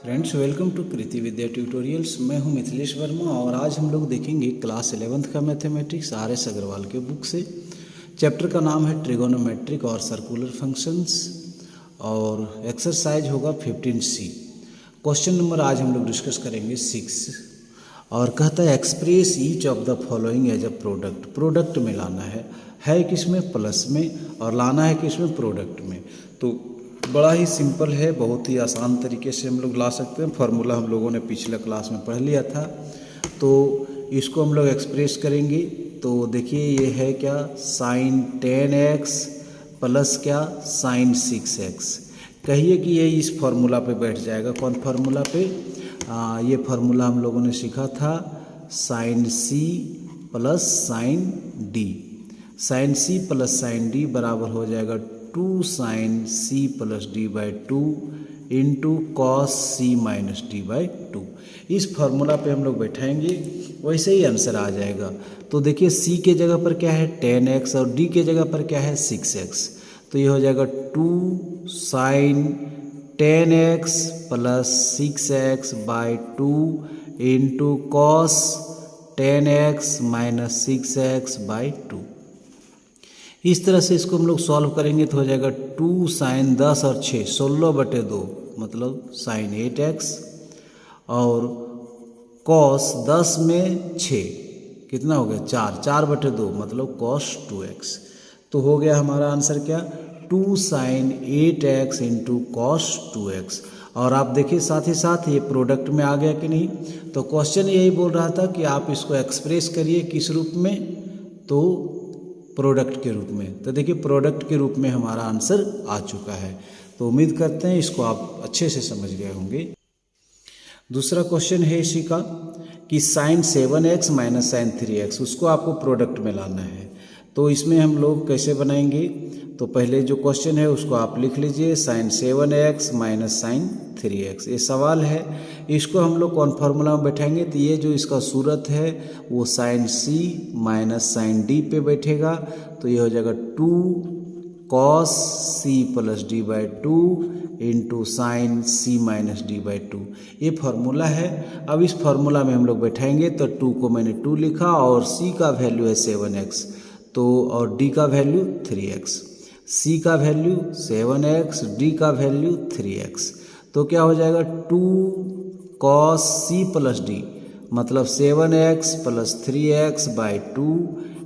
Friends, welcome to Kriti Vidya tutorials. मैं हूं मिथिलेश वर्मा और आज हम लोग देखेंगे क्लास 11th का मैथमेटिक्स RS अग्रवाल के बुक से। चैप्टर का नाम है ट्रिगोनोमेट्रिक और सर्कुलर फंक्शंस और एक्सरसाइज होगा 15C। क्वेश्चन नंबर आज हम लोग डिस्कस करेंगे 6 और कहता है express each of the following as a product. Product में लाना है किस में, प्लस में, और लाना है किस में, प्रोडक्ट में। तो बड़ा ही सिंपल है, बहुत ही आसान तरीके से हम लोग ला सकते हैं। फार्मूला हम लोगों ने पिछला क्लास में पढ़ लिया था, तो इसको हम लोग एक्सप्रेस करेंगे। तो देखिए ये है क्या, साइन 10x प्लस क्या, साइन 6x। कहिए कि ये इस फार्मूला पे बैठ जाएगा। कौन फार्मूला पे? ये फार्मूला हम लोगों ने सीखा था, sine C plus sine D। Sine C plus sine D बराबर हो जाएगा 2 sine C plus D by 2 into cos C minus D by 2। इस फार्मूला पे हम लोग बैठाएंगे, वैसे ही आंसर आ जाएगा। तो देखिए C के जगह पर क्या है 10x और D के जगह पर क्या है 6x। तो ये हो जाएगा 2 sine 10x plus 6x by 2 into cos 10x minus 6x by 2। इस तरह से इसको हम लोग सॉल्व करेंगे तो हो जाएगा 2 साइन 10 और 6 16/2 मतलब साइन 8x और कॉस 10 में 6 कितना हो गया 4/2 मतलब कॉस 2x। तो हो गया हमारा आंसर क्या, 2 sign 8x into cos 2x। और आप देखिए साथ ही साथ ये प्रोडक्ट में आ गया कि नहीं। तो क्वेश्चन यही बोल रहा था कि आप इसको एक्सप्रेस करिए किस रूप में, तो प्रोडक्ट के रूप में। तो देखिए प्रोडक्ट के रूप में हमारा आंसर आ चुका है। तो उम्मीद करते हैं इसको आप अच्छे से समझ गए होंगे। दूसरा क्वेश्चन है इसी का कि sign 7x minus sign 3x, उसको आपको प्रोडक्ट में लाना है। तो इसमें हम लोग कैसे बनाएंगे, तो पहले जो क्वेश्चन है उसको आप लिख लीजिए, sign 7x minus sign 3x। ये सवाल है, इसको हम लोग कौन फार्मूला में बैठाएंगे। तो ये जो इसका सूरत है वो sine C minus sine D पे बैठेगा। तो ये हो जाएगा 2 cos C plus D by 2 into sine C minus D by 2। ये फार्मूला है। अब इस फार्मूला में हम लोग बैठाएंगे तो 2 को मैंने 2 लिखा और C का वैल्यू है 7x तो और D का वैल्यू 3x। C का वैल्यू 7x, D का वैल्यू 3x। तो क्या हो जाएगा 2 कॉस C प्लस D मतलब 7x plus 3x by 2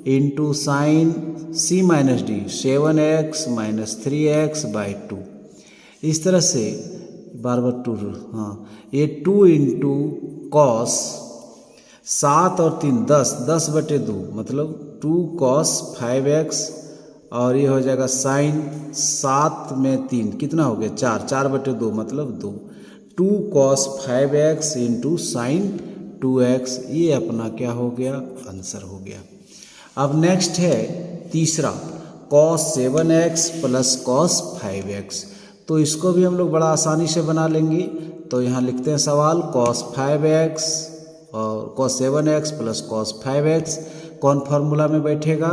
into sine C minus D 7x minus 3x by 2। इस तरह से बार 2, ये 2 इंटू कॉस 7 और 3 10/2 मतलब 2 कॉस 5x और ये हो जाएगा साइन 7 में 3 कितना हो गया 4/2 मतलब 2। 2 cos 5x into sine 2x, ये अपना क्या हो गया, आंसर हो गया। अब नेक्स्ट है तीसरा, cos 7x plus cos 5x। तो इसको भी हम लोग बड़ा आसानी से बना लेंगे। तो यहाँ लिखते हैं सवाल, कॉस 5x और cos 7x plus cos 5x कौन फार्मूला में बैठेगा।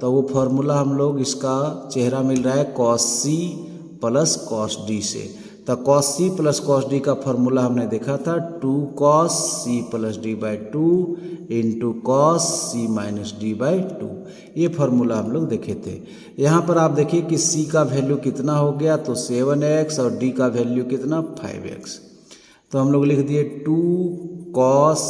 तो वो फार्मूला हम लोग, इसका चेहरा मिल रहा है cos C plus cos D से। तो cos C plus cos D का फार्मूला हमने देखा था 2 cos C plus D by 2 into cos C minus D by 2। ये फार्मूला हम लोग देखे थे। यहाँ पर आप देखिए कि C का वैल्यू कितना हो गया, तो 7x और D का वैल्यू कितना 5x। तो हम लोग लिख दिए 2 कॉस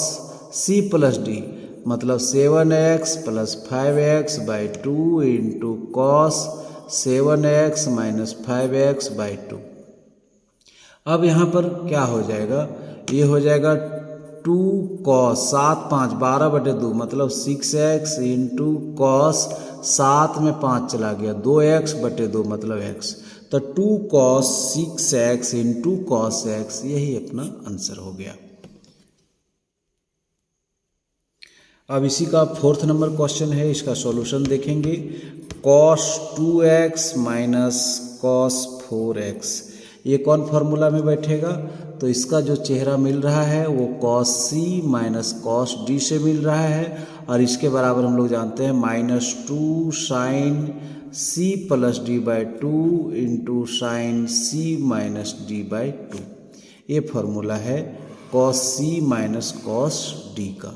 C प्लस D मतलब 7x plus 5x by 2 into cos 7x minus 5x by 2। अब यहाँ पर क्या हो जाएगा, ये हो जाएगा 2 कॉस 7 5 12/2 मतलब 6x इंटू कॉस 7 में 5 चला गया 2x/2 मतलब x। तो 2 cos 6x into cos x, यही अपना आंसर हो गया। अब इसी का 4th नंबर क्वेश्चन है, इसका सॉल्यूशन देखेंगे। Cos 2x minus cos 4x, ये कौन फार्मूला में बैठेगा। तो इसका जो चेहरा मिल रहा है वो cos C minus cos D से मिल रहा है और इसके बराबर हम लोग जानते हैं -2 sine C plus D by 2 into sine C minus D by 2। ये फॉर्मूला है cos C minus cos D का।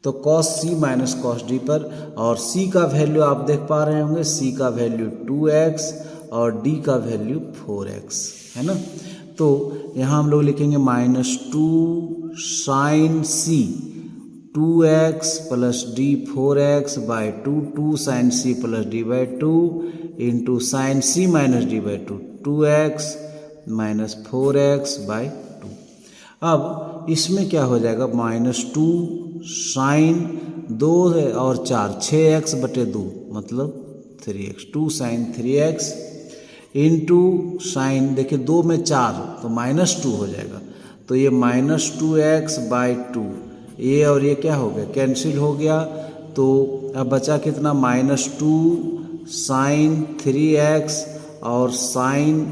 तो cos C minus cos D पर, और सी का वैल्यू आप देख पा रहे होंगे, सी का वैल्यू 2x और डी का वैल्यू 4x है ना। तो यहाँ हम लोग लिखेंगे -2 sine C 2x plus D 4x by 2 sine C plus D by 2 into sine C minus D by 2x minus 4x by 2। अब इसमें क्या हो जाएगा, -2 साइन 2 और 4 6x बटे 2 मतलब 3x, 2 sign 3x into sine, देखिए 2 में 4 तो -2 हो जाएगा, तो ये -2x बाई 2, ये और ये क्या हो गया, कैंसिल हो गया। तो अब बचा कितना, -2 साइन 3x और साइन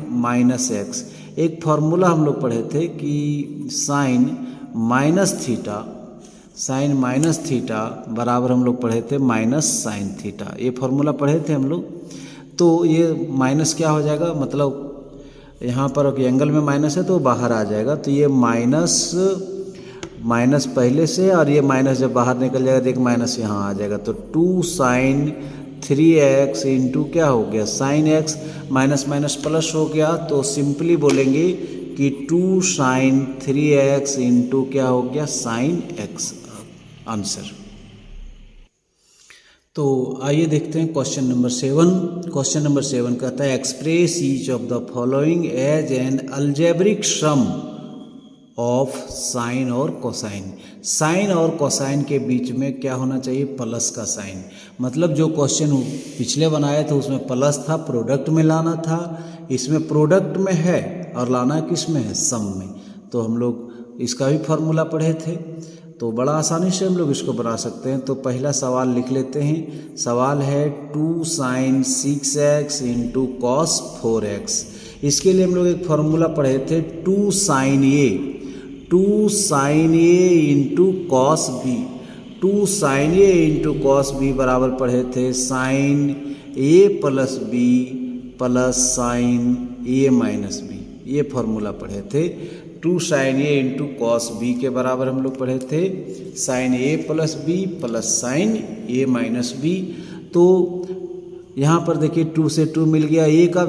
-x। एक फार्मूला हम लोग पढ़े थे कि साइन माइनस थीटा बराबर हम लोग पढ़े थे माइनस साइन थीटा, ये फार्मूला पढ़े थे हम लोग। तो ये माइनस क्या हो जाएगा, मतलब यहाँ पर एंगल में माइनस है तो बाहर आ जाएगा, तो ये माइनस पहले से, और ये माइनस जब बाहर निकल जाएगा तो एक माइनस यहाँ आ जाएगा। तो 2 साइन 3x इंटू क्या हो गया sine x, minus minus plus हो गया, तो सिंपली बोलेंगे कि 2 साइन 3x इंटू क्या हो गया साइन x, आंसर। तो आइए देखते हैं क्वेश्चन नंबर 7। क्वेश्चन नंबर 7 कहता है express each of the following as an algebraic sum of sine और कोसाइन। साइन और कोसाइन के बीच में क्या होना चाहिए, प्लस का साइन। मतलब जो क्वेश्चन पिछले बनाए थे उसमें प्लस था, प्रोडक्ट में लाना था, इसमें प्रोडक्ट में है और लाना किस में है, सम में। तो हम लोग इसका भी फार्मूला पढ़े थे, तो बड़ा आसानी से हम लोग इसको बना सकते हैं। तो पहला सवाल लिख लेते हैं। सवाल है 2 sign 6x into cos 4x। इसके लिए हम लोग एक फार्मूला पढ़े थे 2 साइन ए इंटू कॉस बी। 2 साइन ए इंटू कॉस बी बराबर पढ़े थे sign A plus B plus sine A minus B, ये फार्मूला पढ़े थे। 2 साइन ए इंटू कॉस बी के बराबर हम लोग पढ़े थे sign A plus B plus sine A minus B. तो यहाँ पर देखिए 2 से 2 मिल गया, ए का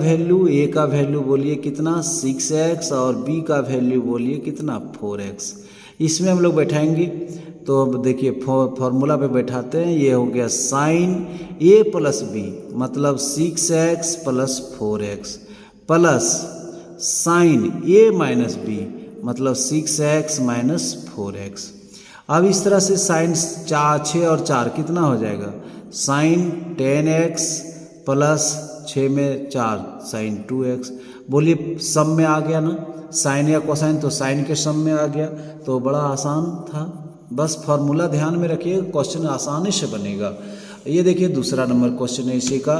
वैल्यू बोलिए कितना 6x और बी का वैल्यू बोलिए कितना 4x। इसमें हम लोग बैठाएंगे, तो अब देखिए फॉर्मूला पे बैठाते हैं। ये हो गया साइन ए प्लस बी मतलब 6x plus 4x plus sine A minus B मतलब 6x माइनस 4x। अब इस तरह से साइन 6 और 4 कितना हो जाएगा, साइन 10x प्लस 6 में 4 साइन 2x। बोलिए सम में आ गया ना, साइन या कोसाइन, तो साइन के सम में आ गया, तो बड़ा आसान था। बस फार्मूला ध्यान में रखिए, क्वेश्चन आसानी से बनेगा। ये देखिए दूसरा नंबर क्वेश्चन है इसी का,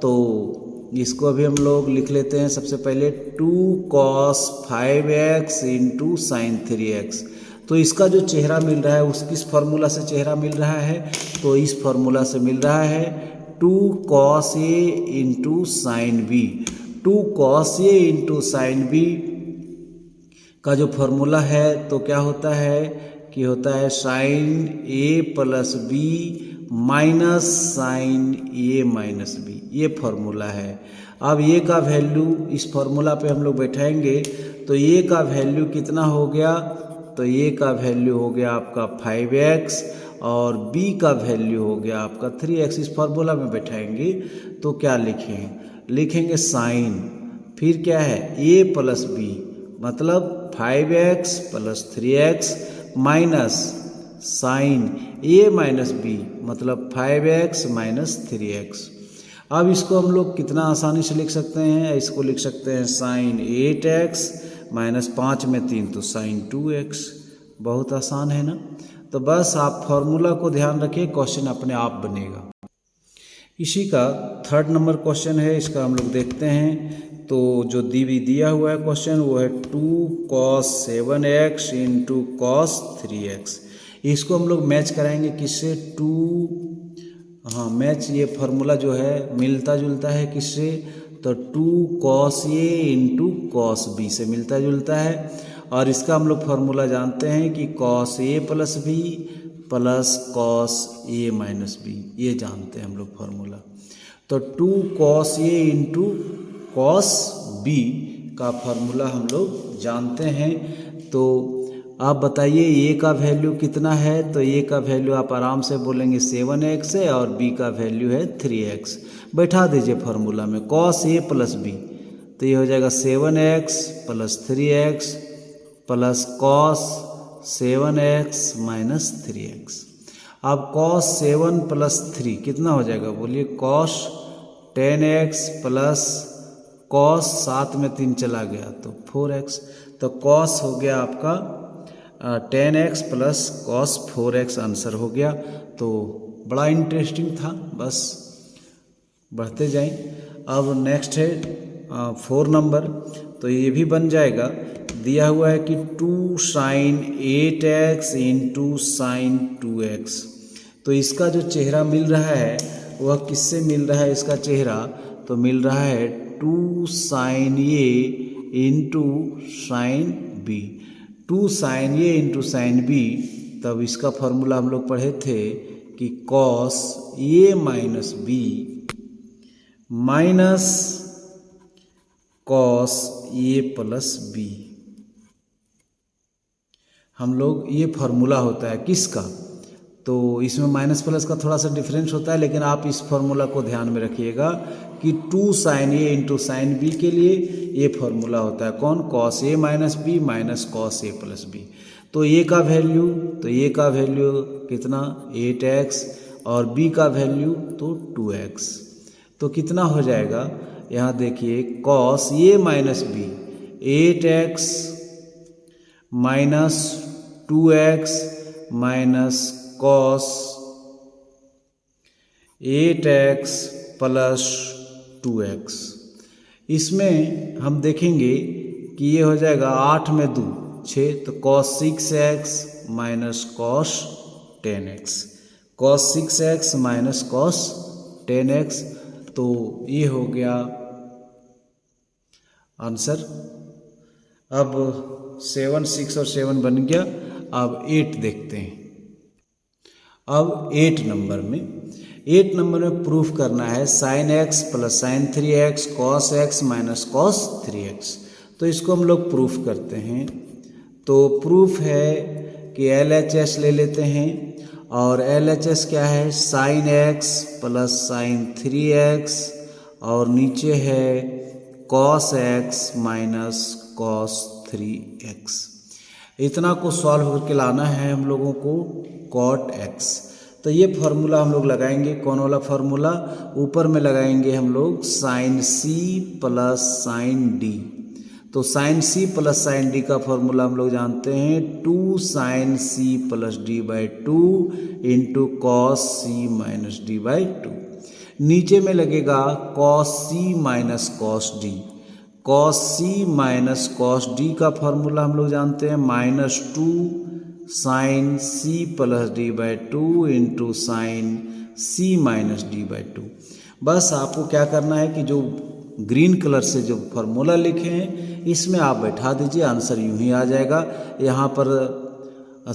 तो इसको अभी हम लोग लिख लेते हैं। सबसे पहले 2 cos 5x into sine 3x। तो इसका जो चेहरा मिल रहा है उस किस फार्मूला से चेहरा मिल रहा है, तो इस फार्मूला से मिल रहा है 2 cos a into sine b। 2 cos a into sine b का जो फार्मूला है तो क्या होता है कि होता है sine a plus B minus sine A minus B, ये फार्मूला है। अब ए का वैल्यू इस फार्मूला पे हम लोग बैठाएंगे, तो ए का वैल्यू कितना हो गया, तो ए का वैल्यू हो गया आपका 5x और बी का वैल्यू हो गया आपका 3x। इस फार्मूला में बैठाएंगे तो क्या लिखेंगे साइन, फिर क्या है a प्लस बी मतलब 5x plus 3x minus sine a minus B मतलब 5x माइनस 3x। अब इसको हम लोग कितना आसानी से लिख सकते हैं, इसको लिख सकते हैं साइन 8x माइनस 5 में 3 तो साइन 2x। बहुत आसान है ना। तो बस आप फॉर्मूला को ध्यान रखिए, क्वेश्चन अपने आप बनेगा। इसी का थर्ड नंबर क्वेश्चन है, इसका हम लोग देखते हैं। तो जो दिया हुआ है क्वेश्चन वो है 2 cos 7x into cos 3x। इसको हम लोग मैच कराएंगे किससे, मैच, ये फार्मूला जो है मिलता जुलता है किससे, तो 2 cos a into cos B से मिलता जुलता है। और इसका हम लोग फार्मूला जानते हैं कि cos A plus B plus cos A minus B, ये जानते हैं हम लोग फार्मूला। तो 2 cos A into cos B का फार्मूला हम लोग जानते हैं। तो आप बताइए ए का वैल्यू कितना है, तो ए का वैल्यू आप आराम से बोलेंगे 7x है और बी का वैल्यू है 3x। बैठा दीजिए फार्मूला में कॉस ए प्लस बी, तो ये हो जाएगा 7x plus 3x plus cos 7x minus 3x। अब कॉस 7 प्लस 3 कितना हो जाएगा बोलिए, कॉस 10x प्लस कॉस 7 में 3 चला गया तो 4x। तो कॉस हो गया आपका 10x plus cos 4x answer हो गया। तो बड़ा इंटरेस्टिंग था, बस बढ़ते जाएं। अब नेक्स्ट है 4 नंबर, तो ये भी बन जाएगा। दिया हुआ है कि 2 sign 8x into sine 2x। तो इसका जो चेहरा मिल रहा है वह किससे मिल रहा है, इसका चेहरा तो मिल रहा है 2 साइन ए इंटू साइन बी। 2 साइन ए इंटू साइन बी, तब इसका फॉर्मूला हम लोग पढ़े थे कि cos A minus B minus cos A plus B. हम लोग ये फार्मूला होता है किसका, तो इसमें माइनस प्लस का थोड़ा सा डिफरेंस होता है, लेकिन आप इस फार्मूला को ध्यान में रखिएगा कि 2 साइन ए इंटू साइन बी के लिए ये फार्मूला होता है कौन, cos A minus B minus cos A plus B. तो ए का वैल्यू, तो ए का वैल्यू कितना 8x और बी का वैल्यू तो 2x। तो कितना हो जाएगा, यहाँ देखिए cos A minus B 8x minus 2x minus cos 8x plus 2x। इसमें हम देखेंगे कि ये हो जाएगा 8 में 2 6, तो cos 6x minus cos 10x, cos 6x minus cos 10x। तो ये हो गया आंसर। अब 7 6 और 7 बन गया। अब 8 देखते हैं। अब 8 नंबर में प्रूफ करना है sine x plus sine 3x cos x minus cos 3x। तो इसको हम लोग प्रूफ करते हैं। तो प्रूफ है कि LHS ले लेते हैं, और LHS क्या है, sine x plus sine 3x और नीचे है cos x minus cos 3x। इतना को सॉल्व करके लाना है हम लोगों को कॉट x। तो ये फार्मूला हम लोग लगाएंगे, कौन वाला फार्मूला, ऊपर में लगाएंगे हम लोग sine c plus sine d। तो sine c plus sine d का फार्मूला हम लोग जानते हैं 2 sine c plus d by 2 into cos c minus d by 2। नीचे में लगेगा cos c minus cos d। Cos c minus cos d का फार्मूला हम लोग जानते हैं -2 sine c plus d by 2 into sine c minus d by 2। बस आपको क्या करना है कि जो ग्रीन कलर से जो फार्मूला लिखे हैं इसमें आप बैठा दीजिए, आंसर यूं ही आ जाएगा। यहाँ पर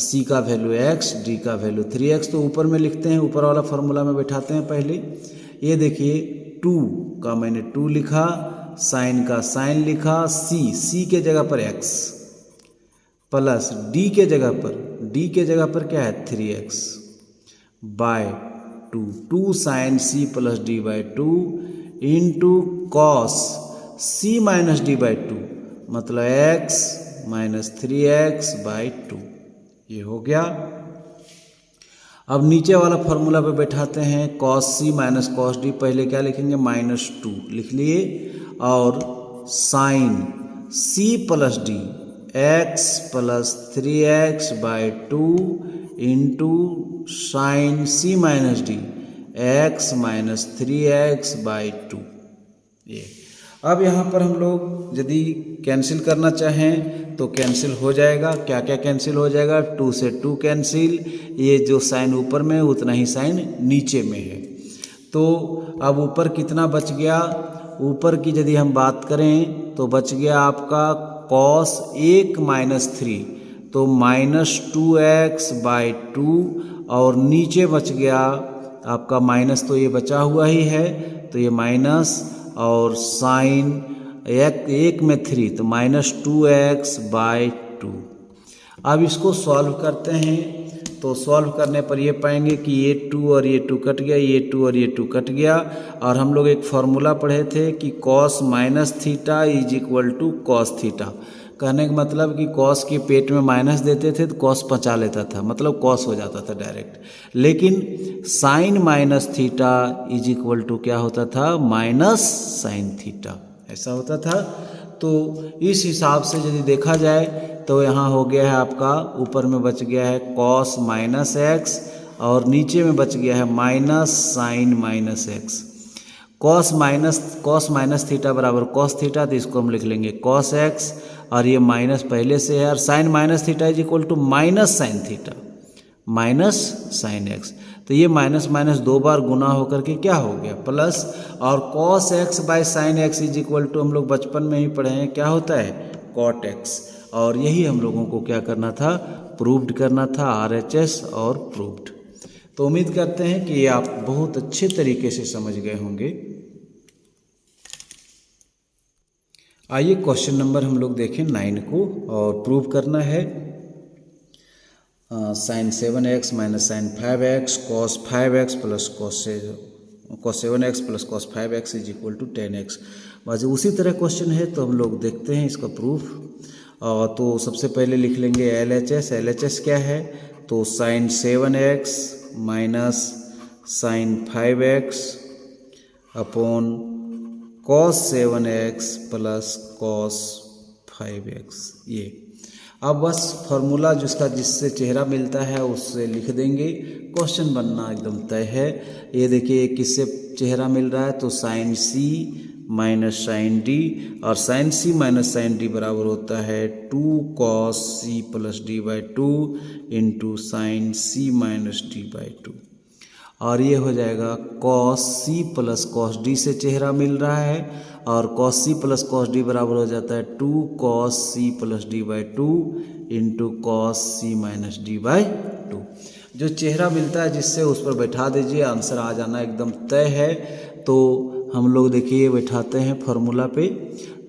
c का वैल्यू x, d का वैल्यू 3x, तो ऊपर में लिखते हैं, ऊपर वाला फार्मूला में बैठाते हैं पहले। ये देखिए 2 का मैंने 2 लिखा, साइन का साइन लिखा, c के जगह पर x प्लस d के जगह पर क्या है 3x by 2 sine c plus d by 2 into cos c minus d by 2 मतलब x माइनस 3x बाई 2। ये हो गया। अब नीचे वाला फार्मूला पे बैठाते हैं cos c minus cos d, पहले क्या लिखेंगे -2 लिख लिए, और sine c plus d x plus 3x by 2 into sine c minus d x minus 3x by 2। ये अब यहाँ पर हम लोग यदि कैंसिल करना चाहें तो कैंसिल हो जाएगा। क्या क्या कैंसिल हो जाएगा, 2 से 2 कैंसिल, ये जो साइन ऊपर में उतना ही साइन नीचे में है। तो अब ऊपर कितना बच गया, ऊपर की यदि हम बात करें तो बच गया आपका कॉस 1-3 तो -2x/2 और नीचे बच गया आपका माइनस, तो ये बचा हुआ ही है तो ये माइनस, और साइन 1/3 तो -2x/2। अब इसको सॉल्व करते हैं तो सॉल्व करने पर ये पाएंगे कि ये 2 और ये 2 कट गया, ये 2 और ये 2 कट गया। और हम लोग एक फॉर्मूला पढ़े थे कि cos -थीटा = cos थीटा। कहने का मतलब कि cos के पेट में माइनस देते थे तो cos पचा लेता था, मतलब cos हो जाता था डायरेक्ट। लेकिन sin -थीटा = क्या होता था, -sin थीटा, ऐसा होता था। तो इस हिसाब से यदि देखा जाए तो यहाँ हो गया है आपका, ऊपर में बच गया है cos -x और नीचे में बच गया है -sin -x। cos थीटा बराबर cos थीटा, तो इसको हम लिख लेंगे cos x, और ये माइनस पहले से है, और sin -theta = -sin theta -sin x। तो ये माइनस माइनस 2 बार गुना होकर के क्या हो गया, प्लस। और cos x/sin x = हम लोग बचपन में ही पढ़े हैं, क्या होता है, cot x। और यही हम लोगों को क्या करना था, प्रूव्ड करना था, RHS और प्रूव्ड। तो उम्मीद करते हैं कि आप बहुत अच्छे तरीके से समझ गए होंगे। आइए क्वेश्चन नंबर हम लोग देखें 9 को, और प्रूव करना है sin 7x - sin 5x cos 5x + cos 7x + cos 5x = 10x। बस उसी तरह क्वेश्चन है, तो हम लोग देखते हैं इसका प्रूफ। तो सबसे पहले लिख लेंगे LHS क्या है, तो sin 7x - sin 5x upon cos 7x + cos 5x। ये अब बस फार्मूला जिससे चेहरा मिलता है उससे लिख देंगे, क्वेश्चन बनना एकदम तय है। ये देखिए किससे चेहरा मिल रहा है, तो sin C - sin D, और sin C - sin D बराबर होता है 2 cos C + D/2 into sin C - D/2। और ये हो जाएगा cos C + cos D से चेहरा मिल रहा है, और cos C + cos D बराबर हो जाता है 2 cos C + D/2 into cos C - D/2। जो चेहरा मिलता है जिससे उस पर बैठा दीजिए, आंसर आ जाना एकदम तय है। तो हम लोग देखिए बैठाते हैं फार्मूला पे,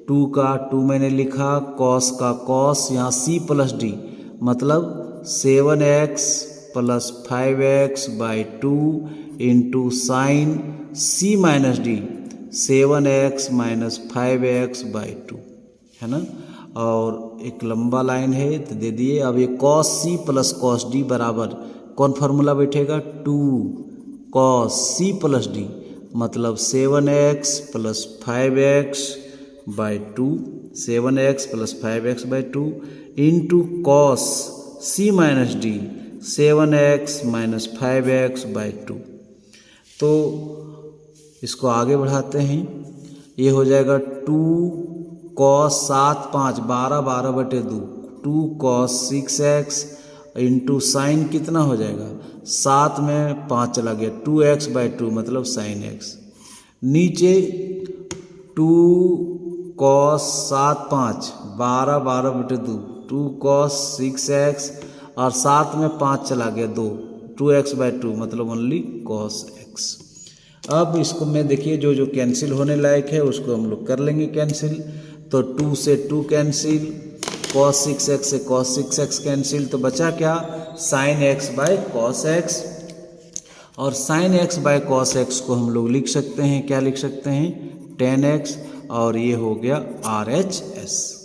2 का 2 मैंने लिखा, cos का cos, यहाँ C + D मतलब 7x + 5x/2 into sine C - D 7x - 5x/2, है ना। और एक लंबा लाइन है तो दे दिए। अब ये cos C + cos D बराबर कौन फार्मूला बैठेगा, 2 cos C + D मतलब 7x + 5x/2 7x + 5x/2 into cos C - D 7x - 5x/2। तो इसको आगे बढ़ाते हैं, ये हो जाएगा 2 cos 7 5 12/2 2 cos 6x into sine कितना हो जाएगा, 7 में 5 चला गया, 2x/2 मतलब sin x। नीचे 2 cos 7 5 12/2 2 cos 6x, और 7 में 5 चला गया 2x/2 मतलब ओनली cos x। अब इसको में देखिए जो कैंसिल होने लायक है उसको हम लोग कर लेंगे कैंसिल। तो 2 से 2 कैंसिल, cos 6x से cos 6x कैंसिल, तो बचा क्या, sin x/cos x। और sin x/cos x को हम लोग लिख सकते हैं, क्या लिख सकते हैं, 10x, और ये हो गया RHS।